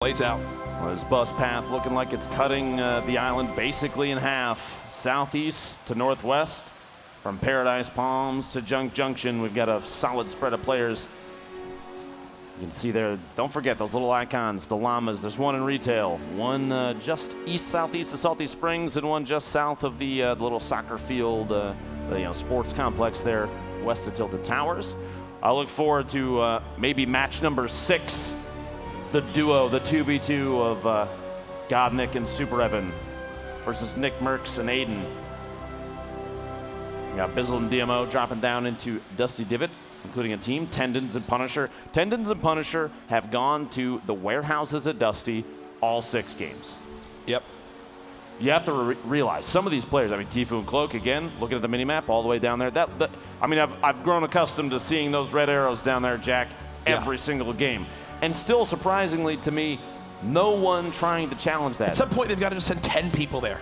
Plays out. Well, this bus path looking like it's cutting the island basically in half. Southeast to northwest, from Paradise Palms to Junk Junction, we've got a solid spread of players. You can see there, don't forget those little icons, the llamas. There's one in retail, one just east-southeast of Salty Springs, and one just south of the little soccer field, sports complex there, west of Tilted Towers. I look forward to maybe match number 6. The duo, the 2v2 of Godnick and Super Evan versus NICKMERCS and Aydan. We got Bizzle and DMO dropping down into Dusty Divot, including a team, Tendons and Punisher. Tendons and Punisher have gone to the warehouses at Dusty all 6 games. Yep. You have to realize some of these players, I mean, Tfue and Cloak, again, looking at the minimap all the way down there. I've grown accustomed to seeing those red arrows down there, Jack, every single game. And still, surprisingly to me, no one trying to challenge that. At some point, they've got to just send 10 people there.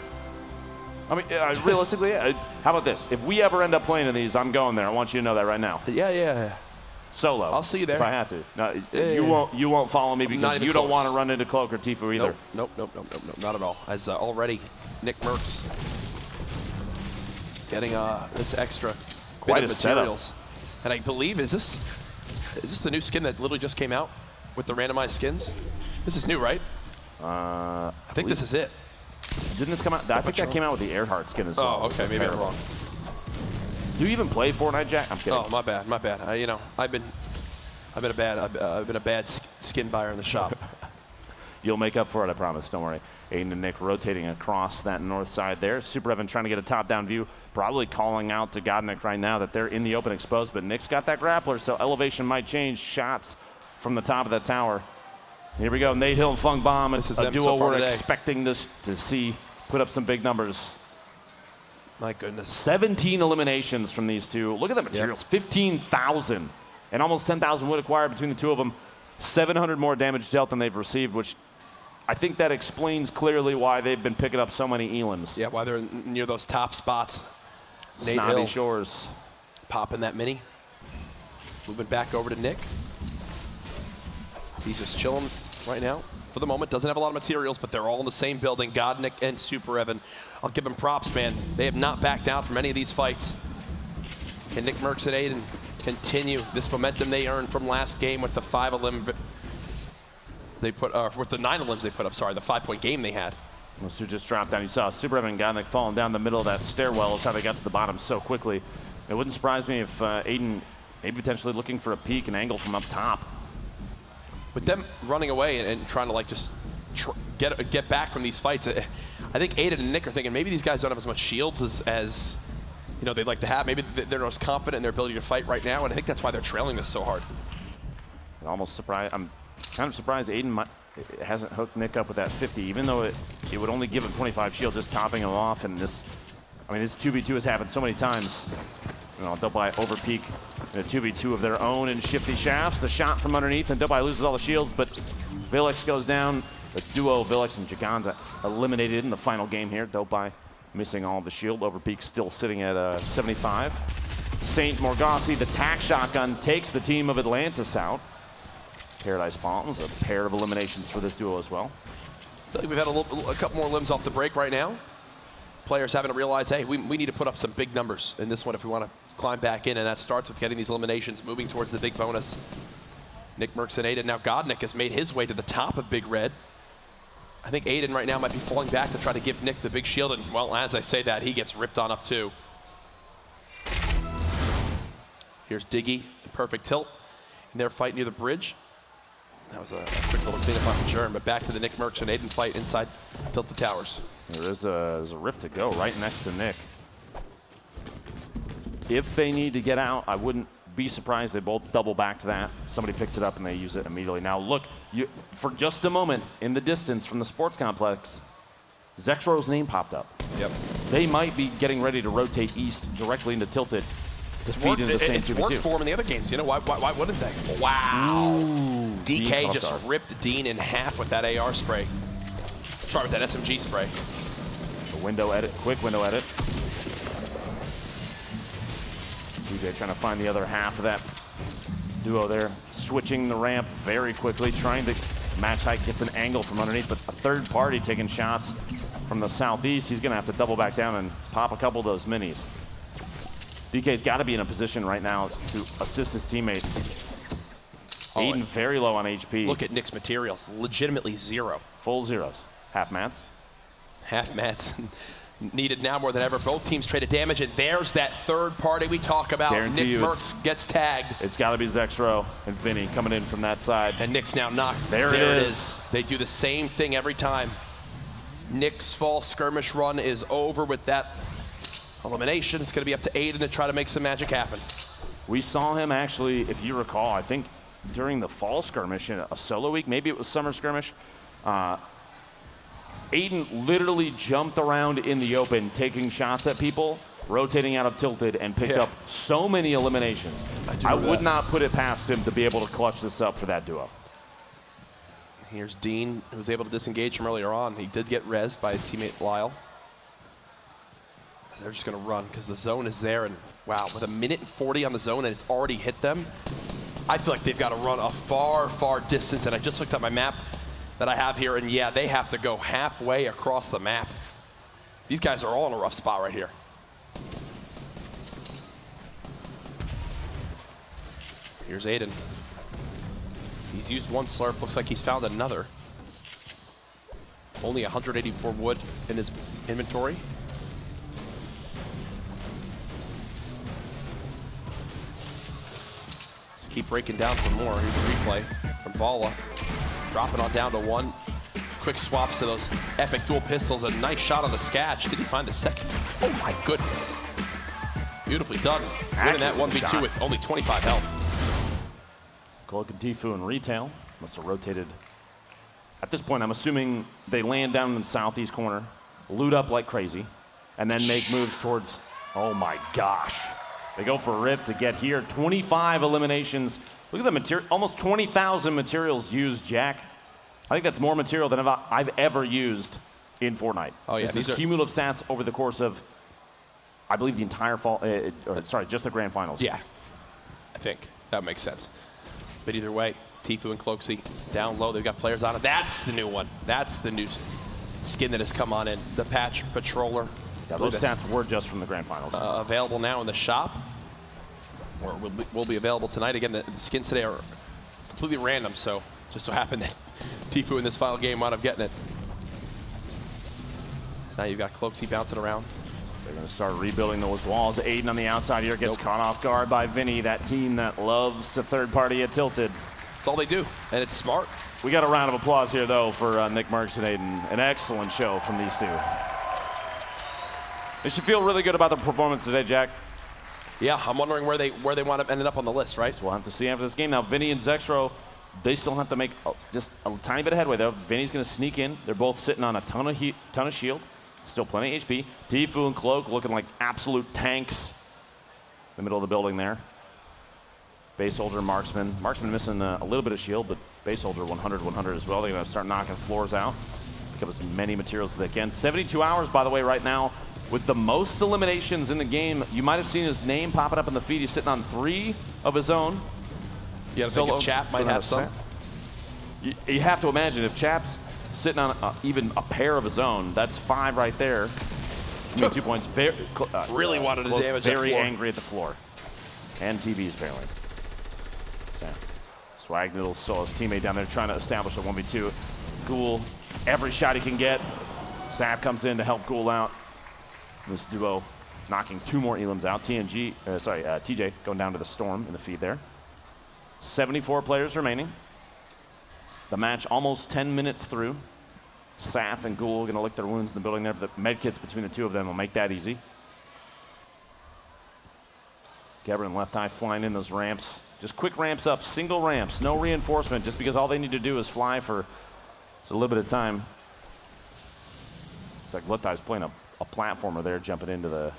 I mean, realistically, how about this? If we ever end up playing in these, I'm going there. I want you to know that right now. Yeah. Solo. I'll see you there. If I have to. No, you won't follow me because you don't want to run into Cloak or Tfue either. Nope, not at all. As already, NICKMERCS getting this extra bit of materials. Setup. And I believe, is this the new skin that literally just came out with the randomized skins? This is new, right? I think this is it. Didn't this come out? I think that came out with the Earhart skin as well. Oh, okay, maybe I'm wrong. Do you even play Fortnite, Jack? I'm kidding. Oh, my bad. I've been a bad skin buyer in the shop. You'll make up for it, I promise. Don't worry. Aydan and Nick rotating across that north side there. Super Evan trying to get a top-down view, probably calling out to Godnick right now that they're in the open exposed, but Nick's got that grappler, so elevation might change. Shots from the top of that tower. Here we go, Nate Hill and Flung Bomb. It's a duo we're expecting this to see put up some big numbers. My goodness. 17 eliminations from these two. Look at the materials, 15,000 and almost 10,000 wood acquired between the two of them. 700 more damage dealt than they've received, which I think that explains clearly why they've been picking up so many elims. Yeah, why they're near those top spots. Nate Snobby Hill Shores. Popping that mini. Moving back over to Nick. He's just chilling right now. For the moment, doesn't have a lot of materials, but they're all in the same building. Godnick and Super Evan. I'll give them props, man. They have not backed out from any of these fights. Can NICKMERCS and Aydan continue this momentum they earned from last game with the 5 elim they put, with the 9 elims they put up, sorry, the 5-point game they had. Those two just dropped down. You saw Super Evan and Godnick falling down the middle of that stairwell. Is how they got to the bottom so quickly. It wouldn't surprise me if Aydan maybe potentially looking for a peek and angle from up top. With them running away and trying to like just get back from these fights, I think Aydan and Nick are thinking maybe these guys don't have as much shields as you know they'd like to have. Maybe they're not as confident in their ability to fight right now, and I think that's why they're trailing this so hard. Almost surprised. I'm kind of surprised Aydan hasn't hooked Nick up with that 50, even though it would only give him 25 shield, just topping him off. And this 2v2 has happened so many times. You know, Dobai overpeak in a 2v2 of their own in shifty shafts. The shot from underneath, and Dobai loses all the shields, but Villex goes down. The duo, Villex and Giganza, eliminated in the final game here. Dobai missing all of the shield. Overpeak still sitting at 75. Saint Morgassi, the tack shotgun, takes the team of Atlantis out. Paradise Palms, a pair of eliminations for this duo as well. I feel like we've had a couple more limbs off the break right now. Players having to realize, hey, we need to put up some big numbers in this one if we want to climb back in, and that starts with getting these eliminations, moving towards the big bonus. NICKMERCS and Aydan. Now Godnick has made his way to the top of Big Red. I think Aydan right now might be falling back to try to give Nick the big shield, and well, as I say that, he gets ripped on up too. Here's Diggy, perfect tilt in their fight near the bridge. That was a quick little cleanup on the Germ, but back to the NICKMERCS and Aydan fight inside Tilted Towers. There's a rift to go right next to Nick. If they need to get out, I wouldn't be surprised if they both double back to that. Somebody picks it up and they use it immediately. Now look, for just a moment in the distance from the sports complex, Zexro's name popped up. Yep. They might be getting ready to rotate east directly into Tilted to feed into the same 2v2. It's worked for them in the other games. You know, why wouldn't they? Wow. Ooh, DK just ripped Dean in half with that AR spray. Sorry, with that SMG spray. A window edit, quick window edit. DJ trying to find the other half of that duo there. Switching the ramp very quickly, trying to Match Height gets an angle from underneath, but a third party taking shots from the southeast. He's going to have to double back down and pop a couple of those minis. DK's got to be in a position right now to assist his teammate. Aydan very low on HP. Look at Nick's materials, legitimately 0. Full zeros. Half mats. Half mats needed now more than ever. Both teams traded damage, and there's that third party we talk about. NICKMERCS gets tagged. It's got to be Zexro and Vinny coming in from that side. And Nick's now knocked. There it is. They do the same thing every time. Nick's fall skirmish run is over with that elimination. It's going to be up to Aydan to try to make some magic happen. We saw him actually, if you recall, I think during the fall skirmish in a solo week, maybe it was summer skirmish, Aydan literally jumped around in the open, taking shots at people, rotating out of tilted, and picked up so many eliminations. I would not put it past him to be able to clutch this up for that duo. Here's Dean, who was able to disengage from earlier on. He did get rezzed by his teammate Lyle. They're just going to run because the zone is there, and wow, with 1:40 on the zone and it's already hit them, I feel like they've got to run a far, far distance. And I just looked at my map that I have here, and yeah, they have to go halfway across the map. These guys are all in a rough spot right here. Here's Aydan. He's used one slurp, looks like he's found another. Only 184 wood in his inventory. Let's keep breaking down for more. Here's a replay from Bala. Dropping on down to 1. Quick swaps to those epic dual pistols. A nice shot on the Sketch. Did he find a second? Oh my goodness. Beautifully done. Winning that 1v2 with only 25 health. Cloak and Tfue in retail. Must have rotated. At this point, I'm assuming they land down in the southeast corner, loot up like crazy, and then make moves towards, oh my gosh. They go for a rift to get here. 25 eliminations. Look at the material, almost 20,000 materials used, Jack. I think that's more material than I've ever used in Fortnite. Oh yeah, these are cumulative stats over the course of, I believe, the entire fall, sorry, just the grand finals. Yeah, I think that makes sense. But either way, Tfue and Cloaksy down low. They've got players on it. That's the new one. That's the new skin that has come on in. The patch patroller. Yeah, those stats were just from the grand finals. Available now in the shop, or will be available tonight. Again, the skins today are completely random, so just so happened that Tfue in this final game wound up getting it. So now you've got Cloaksy bouncing around. They're going to start rebuilding those walls. Aydan on the outside here gets caught off guard by Vinny, that team that loves to third party at tilted. That's all they do, and it's smart. We got a round of applause here, though, for NICKMERCS and Aydan. An excellent show from these two. They should feel really good about the performance today, Jack. Yeah, I'm wondering where they wind up ending up on the list, right? So we'll have to see after this game. Now, Vinny and Zexro, they still have to make just a tiny bit of headway, though. Vinny's going to sneak in. They're both sitting on a ton of shield. Still plenty of HP. Tfue and Cloak looking like absolute tanks in the middle of the building there. Base holder, marksman. Marksman missing a little bit of shield, but base holder 100 as well. They're going to start knocking floors out. Pick up as many materials as they can. 72 hours, by the way, right now, with the most eliminations in the game. You might have seen his name popping up in the feed. He's sitting on 3 of his own. Yeah, I think Chap might have some. You have to imagine if Chap's sitting on even a pair of his own, that's 5 right there. 2 points. Really wanted to damage that floor. Very angry at the floor. And TV's failing. So, Swag Noodle saw his teammate down there trying to establish a 1v2. Ghoul, every shot he can get. Sap comes in to help Ghoul out. This duo knocking 2 more elims out. TJ going down to the Storm in the feed there. 74 players remaining. The match almost 10 minutes through. Saf and Ghoul going to lick their wounds in the building there. The med kits between the two of them will make that easy. Gebber and Left Eye flying in those ramps. Just quick ramps up, single ramps, no reinforcement, just because all they need to do is fly for just a little bit of time. It's like Left Eye's playing a platformer there, jumping into the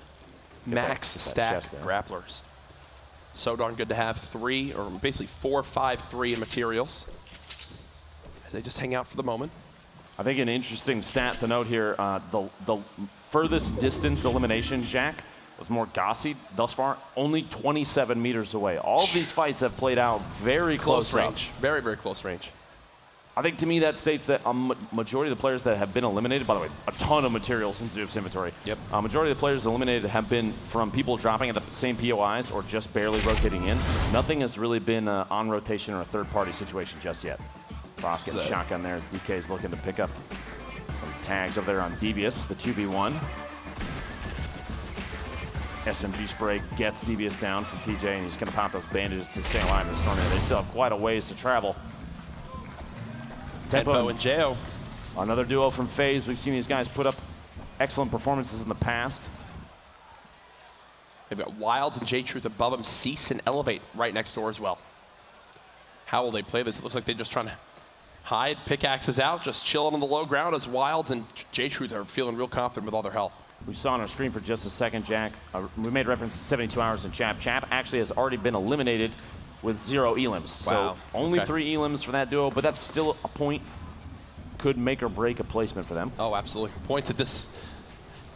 max stack grapplers. So darn good to have 3, or basically 4, 5, 3 in materials. As they just hang out for the moment. I think an interesting stat to note here, the furthest distance elimination, Jack, was more Gossi thus far, only 27 meters away. All of these fights have played out very close range. Very, very close range. I think to me that states that a majority of the players that have been eliminated, by the way, a ton of materials in Zoof's inventory. Yep. Majority of the players eliminated have been from people dropping at the same POIs or just barely rotating in. Nothing has really been on rotation or a third-party situation just yet. Frost getting shotgun there. DK's looking to pick up some tags over there on Devious, the 2v1. SMG spray gets Devious down from TJ, and he's going to pop those bandages to stay alive in the storm. They still have quite a ways to travel. Tfue and Jo. Another duo from FaZe. We've seen these guys put up excellent performances in the past. They've got Wilds and J-Truth above them. Cease and Elevate right next door as well. How will they play this? It looks like they're just trying to hide, pickaxes out, just chilling on the low ground as Wilds and J-Truth are feeling real confident with all their health. We saw on our screen for just a second, Jack. We made reference to 72 hours in Chap. Chap actually has already been eliminated with 0 elims. Wow. So only 3 elims for that duo, but that's still a point. Could make or break a placement for them. Oh, absolutely. Points at this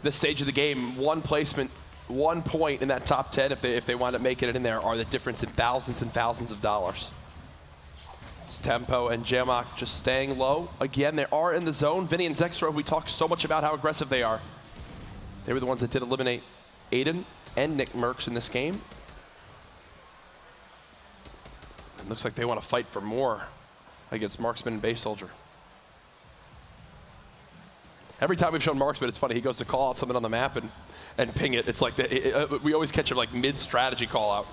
stage of the game. One placement, 1 point in that top 10, if they wind up making it in there, are the difference in thousands and thousands of dollars. It's Tfue and Jamak just staying low. Again, they are in the zone. Vinny and Zexro, we talked so much about how aggressive they are. They were the ones that did eliminate Aydan and NICKMERCS in this game. It looks like they want to fight for more against Marksman and Base Soldier. Every time we've shown Marksman, it's funny, he goes to call out something on the map and ping it. It's like, we always catch him like mid-strategy call out.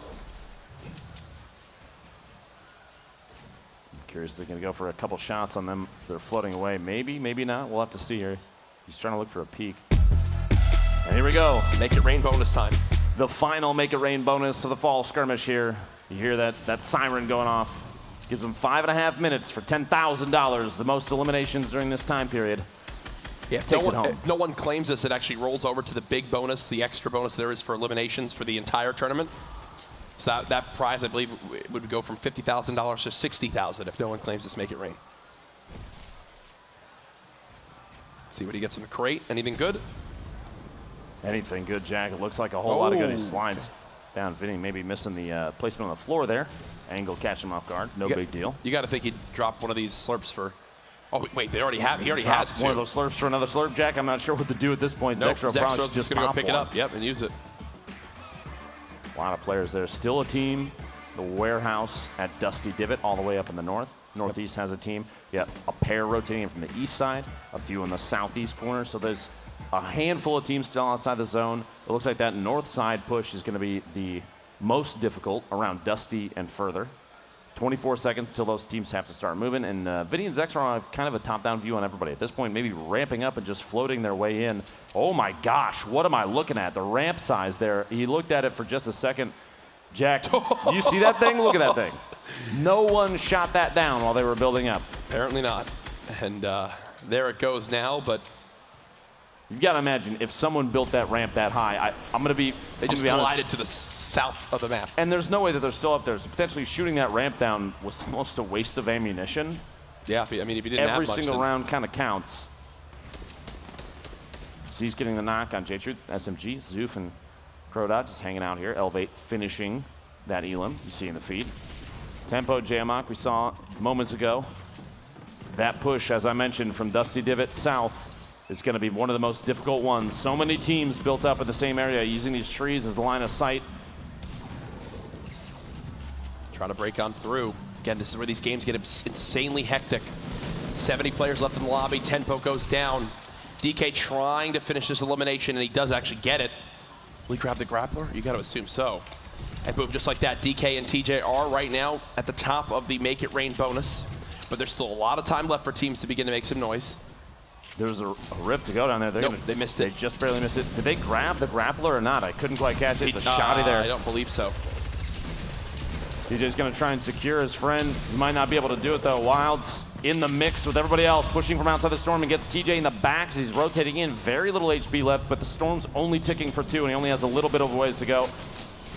Curious if they're going to go for a couple shots on them. They're floating away. Maybe, maybe not. We'll have to see here. He's trying to look for a peek. And here we go. Make it rain bonus time. The final Make It Rain bonus of the fall skirmish here. You hear that siren going off. Gives them 5.5 minutes for $10,000, the most eliminations during this time period. Yeah, if no one claims this, it actually rolls over to the big bonus, the extra bonus there is for eliminations for the entire tournament. So that prize, I believe, would go from $50,000 to $60,000 if no one claims this Make It Rain. See what he gets in the crate. Anything good? Anything good, Jack. It looks like a whole lot of good. He slides down. Vinny maybe missing the placement on the floor there. Angle catch him off guard. No big deal. You got to think he'd drop one of these slurps for... Oh, wait, they already have. He already has two. One of those slurps for another slurp, Jack. I'm not sure what to do at this point. Nope, Zexro's just going to go pick it up. Yep, and use it. A lot of players there. Still a team. The warehouse at Dusty Divot all the way up in the north. Northeast has a team. Yeah, a pair rotating from the east side, a few in the southeast corner. So there's a handful of teams still outside the zone. It looks like that north side push is going to be the most difficult around Dusty and further. 24 seconds until those teams have to start moving. And Vinny and Zexro have kind of a top-down view on everybody. At this point, maybe ramping up and just floating their way in. Oh my gosh, what am I looking at? The ramp size there. He looked at it for just a second. Jack, do you see that thing? Look at that thing. No one shot that down while they were building up. Apparently not. And there it goes now, but... You've got to imagine if someone built that ramp that high, I'm going to be... They just glided to the south of the map. And there's no way that they're still up there. So potentially shooting that ramp down was almost a waste of ammunition. Yeah, I mean, if you didn't have Every much, single round kind of counts. Z's getting the knock on J-Truth, SMG, Zoof and Crodot just hanging out here. Elevate finishing that elim you see in the feed. Tfue, Jamak, we saw moments ago. That push, as I mentioned, from Dusty Divot south is going to be one of the most difficult ones. So many teams built up in the same area using these trees as the line of sight. Trying to break on through. Again, this is where these games get insanely hectic. 70 players left in the lobby. Tfue goes down. DK trying to finish this elimination, and he does actually get it. Will he grab the grappler? You got to assume so. And boom, just like that, DK and TJ are right now at the top of the Make It Rain bonus. But there's still a lot of time left for teams to begin to make some noise. There's a rift to go down there. Nope, they missed it. They just barely missed it. Did they grab the grappler or not? I couldn't quite catch it. The shotty there. I don't believe so. DJ's going to try and secure his friend. He might not be able to do it, though. Wild's in the mix with everybody else, pushing from outside the storm and gets TJ in the back as he's rotating in. Very little HP left, but the storm's only ticking for 2, and he only has a little bit of a ways to go.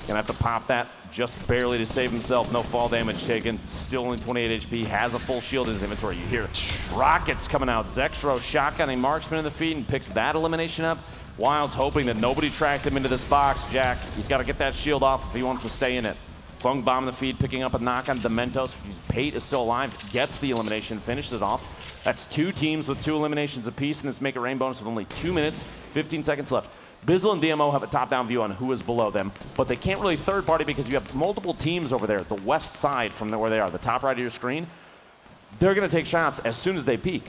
Gonna have to pop that just barely to save himself. No fall damage taken. Still only 28 HP. Has a full shield in his inventory. You hear rockets coming out. Zexro shotgunning Marksman in the feet and picks that elimination up. Wild's hoping that nobody tracked him into this box, Jack. He's got to get that shield off if he wants to stay in it. Fung bomb the feed, picking up a knock on Dementos. Pate is still alive, gets the elimination, finishes it off. That's 2 teams with 2 eliminations apiece in this Make It Rain bonus with only 2 minutes, 15 seconds left. Bizzle and DMO have a top-down view on who is below them, but they can't really third-party because you have multiple teams over there, the west side from where they are, the top right of your screen. They're going to take shots as soon as they peak.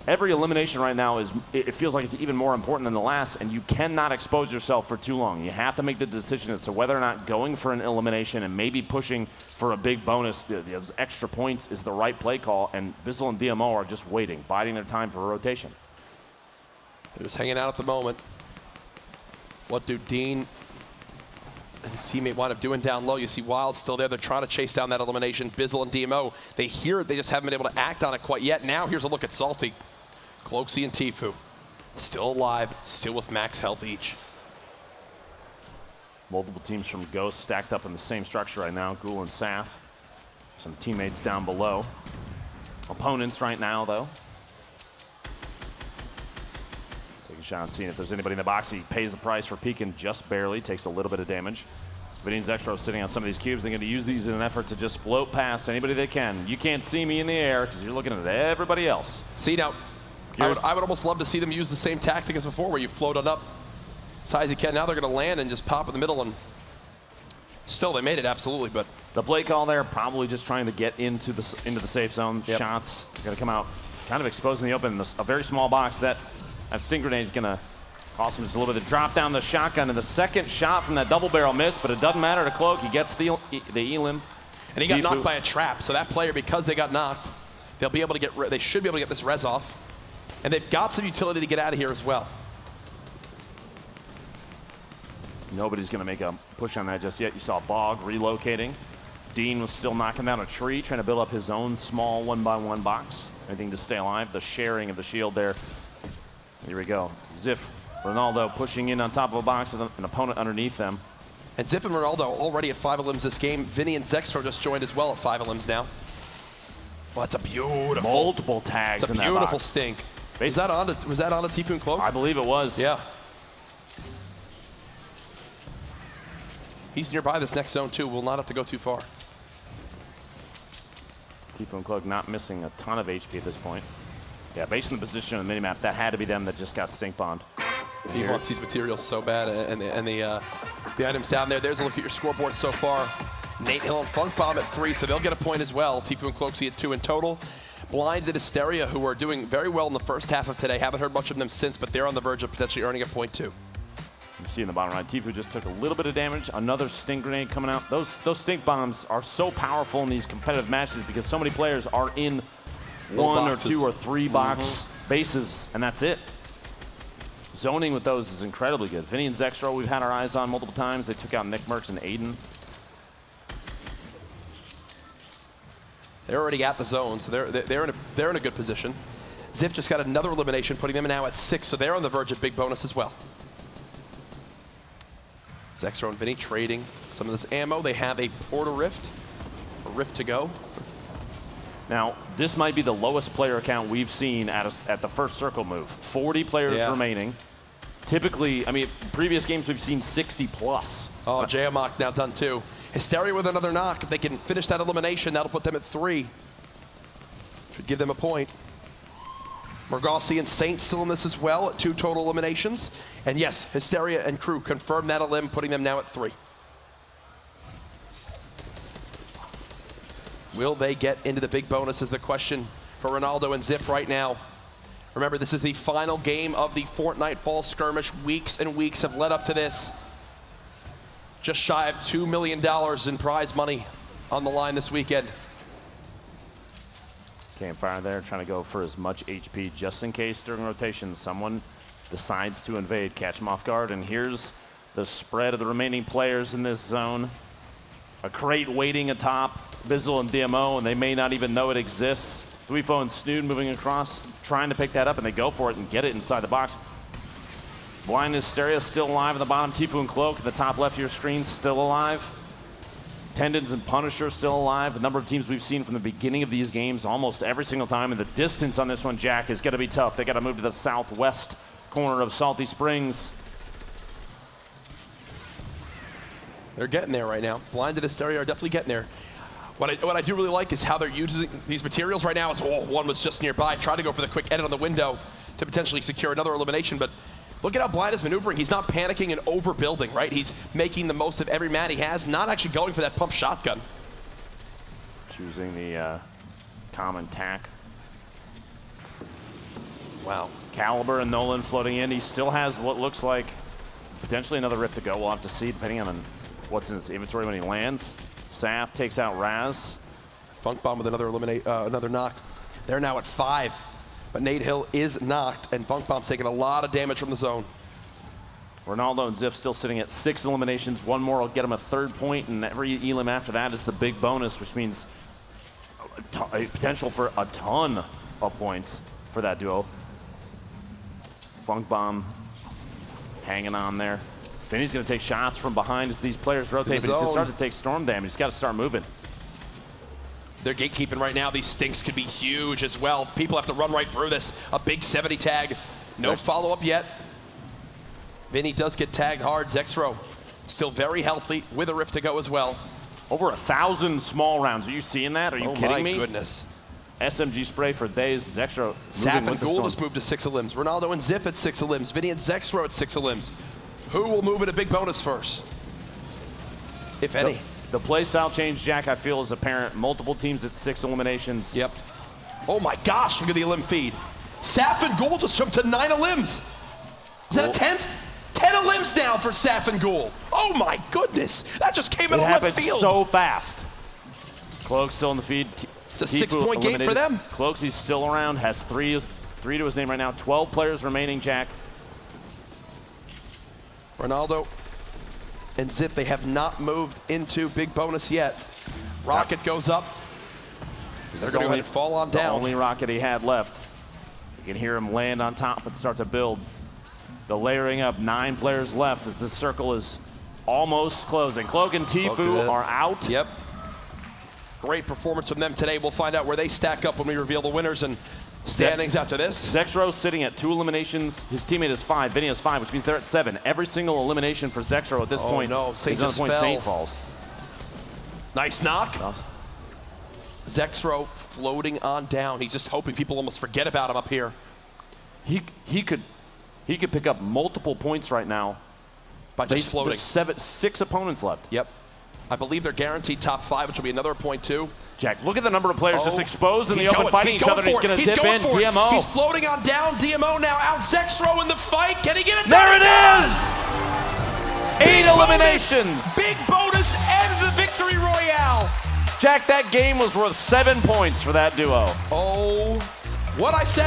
Every elimination right now it feels like it's even more important than the last, and you cannot expose yourself for too long. You have to make the decision as to whether or not going for an elimination and maybe pushing for a big bonus, those extra points, is the right play call, and Bizzle and DMO are just waiting, biding their time for a rotation. They're just hanging out at the moment. What do Dean and his teammate wind up doing down low? You see Wild still there. They're trying to chase down that elimination. Bizzle and DMO, they hear it. They just haven't been able to act on it quite yet. Now here's a look at Salty. Cloaksy and Tfue still alive, still with max health each. Multiple teams from Ghost stacked up in the same structure right now. Ghoul and Saf. Some teammates down below. Opponents right now, though. Take a shot, seeing if there's anybody in the box. He pays the price for peeking just barely, takes a little bit of damage. Vinny's Extra sitting on some of these cubes. They're going to use these in an effort to just float past anybody they can. You can't see me in the air because you're looking at everybody else. See, now, I would almost love to see them use the same tactic as before, where you float it up as high as you can. Now they're going to land and just pop in the middle, and still they made it, absolutely. But the play call there, probably just trying to get into the safe zone. Yep. Shots going to come out, kind of exposing the open. A very small box. That Sting grenade is going to cost him just a little bit of drop down the shotgun, and the second shot from that double barrel missed, but it doesn't matter to Cloak. He gets the elim. And he got knocked by a trap, so that player, because they got knocked, they'll be able to get. They should be able to get this res off. And they've got some utility to get out of here as well. Nobody's going to make a push on that just yet. You saw Bog relocating. Dean was still knocking down a tree, trying to build up his own small 1-by-1 box. Anything to stay alive. The sharing of the shield there. Here we go. Ziff, Ronaldo pushing in on top of a box with an opponent underneath them. And Ziff and Ronaldo already at 5 elims this game. Vinny and Zextro just joined as well at 5 elims now. Well, that's a beautiful. Multiple tags in that box. It's a beautiful stink. Was that on a Tfue and Cloak? I believe it was. Yeah. He's nearby this next zone too. Will not have to go too far. Tfue and Cloak not missing a ton of HP at this point. Yeah, based on the position on the minimap, that had to be them that just got stink bombed. He wants these materials so bad, and the items down there. There's a look at your scoreboard so far. Nate Hill and Funk Bomb at 3, so they'll get a point as well. Tfue and Cloaksy at 2 in total. Blind and Hysteria, who are doing very well in the first half of today. Haven't heard much of them since, but they're on the verge of potentially earning a point too. You see in the bottom right, Tfue just took a little bit of damage. Another stink grenade coming out. Those stink bombs are so powerful in these competitive matches because so many players are in one or 2 or 3 box bases, and that's it. Zoning with those is incredibly good. Vinny and Zextro, we've had our eyes on multiple times. They took out NICKMERCS and Aydan. They're already at the zone, so they're in a good position. Ziff just got another elimination, putting them now at 6, so they're on the verge of big bonus as well. Zextro and Vinny trading some of this ammo. They have a Portal Rift, a Rift to go. Now, this might be the lowest player count we've seen at the first circle move. 40 players remaining. Typically, I mean, previous games we've seen 60 plus. Oh, Jayamok now done too. Hysteria with another knock. If they can finish that elimination, that'll put them at 3. Should give them a point. Morgossi and Saint still in this as well at 2 total eliminations. And yes, Hysteria and crew confirm that elim, putting them now at 3. Will they get into the big bonus is the question for Ronaldo and Ziff right now. Remember, this is the final game of the Fortnite Fall Skirmish. Weeks and weeks have led up to this. Just shy of $2 million in prize money on the line this weekend. Campfire there, trying to go for as much HP just in case during rotation someone decides to invade, catch them off guard. And here's the spread of the remaining players in this zone. A crate waiting atop Bizzle and DMO, and they may not even know it exists. Tfue and Snood moving across, trying to pick that up, and they go for it and get it inside the box. Blind Hysteria still alive at the bottom. Tfue and Cloak at the top left of your screen still alive. Tendons and Punisher still alive. The number of teams we've seen from the beginning of these games almost every single time, and the distance on this one, Jack, is going to be tough. They got to move to the southwest corner of Salty Springs. They're getting there right now. Blind and Hysteria are definitely getting there. What I do really like is how they're using these materials right now. One was just nearby. Tried to go for the quick edit on the window to potentially secure another elimination, but look at how Blind is maneuvering. He's not panicking and overbuilding, right? He's making the most of every mat he has, not actually going for that pump shotgun. Choosing the common tack. Wow. Caliber and Nolan floating in. He still has what looks like potentially another rift to go. We'll have to see depending on what's in his inventory when he lands. Saf takes out Raz. Funk Bomb with another knock. They're now at 5, but Nate Hill is knocked, and Funk Bomb's taking a lot of damage from the zone. Ronaldo and Ziff still sitting at 6 eliminations. One more will get him a 3rd point, and every elim after that is the big bonus, which means a potential for a ton of points for that duo. Funk Bomb hanging on there. Vinny's going to take shots from behind as these players rotate, but he's going to start to take storm damage. He's got to start moving. They're gatekeeping right now. These stinks could be huge as well. People have to run right through this. A big 70 tag. No follow-up yet. Vinny does get tagged hard. Zexro still very healthy with a rift to go as well. Over 1,000 small rounds. Are you seeing that? Are you kidding me? Oh my goodness. SMG spray for days. Zexro. Saf and Gould just moved to 6 elims. Ronaldo and Ziff at 6 elims. Vinny and Zexro at 6 elims. Who will move in a big bonus first, if any? The play style change, Jack, I feel is apparent. Multiple teams at 6 eliminations. Yep. Oh my gosh, look at the elim feed. Saf and Gould just jumped to 9 elims. Is that a 10th? 10 elims now for Saf and Gould. Oh my goodness, that just came in on left field. So fast. Cloak still in the feed. It's a 6-point game for them. Cloak, he's still around, has 3 to his name right now. 12 players remaining, Jack. Ronaldo and Zip, they have not moved into big bonus yet. Rocket goes up. They're going to go ahead and fall on down. The only rocket he had left. You can hear him land on top and start to build. The layering up, 9 players left as the circle is almost closing. Cloak and Tfue are out. Yep. Great performance from them today. We'll find out where they stack up when we reveal the winners and standings after this. Zexro sitting at 2 eliminations. His teammate is 5. Vinny has 5, which means they're at 7. Every single elimination for Zexro at this point is on the point Saint falls. Nice knock. Zexro floating on down. He's just hoping people almost forget about him up here. He could pick up multiple points right now by just floating. There's 6 opponents left. Yep. I believe they're guaranteed top 5, which will be another point too. Jack, look at the number of players just exposed in the open, fighting each other. He's going to dip in. DMO. He's floating on down. DMO now out. Zexro in the fight. Can he get it? There it is! 8 eliminations. Big bonus and the victory royale. Jack, that game was worth 7 points for that duo. Oh, what I said.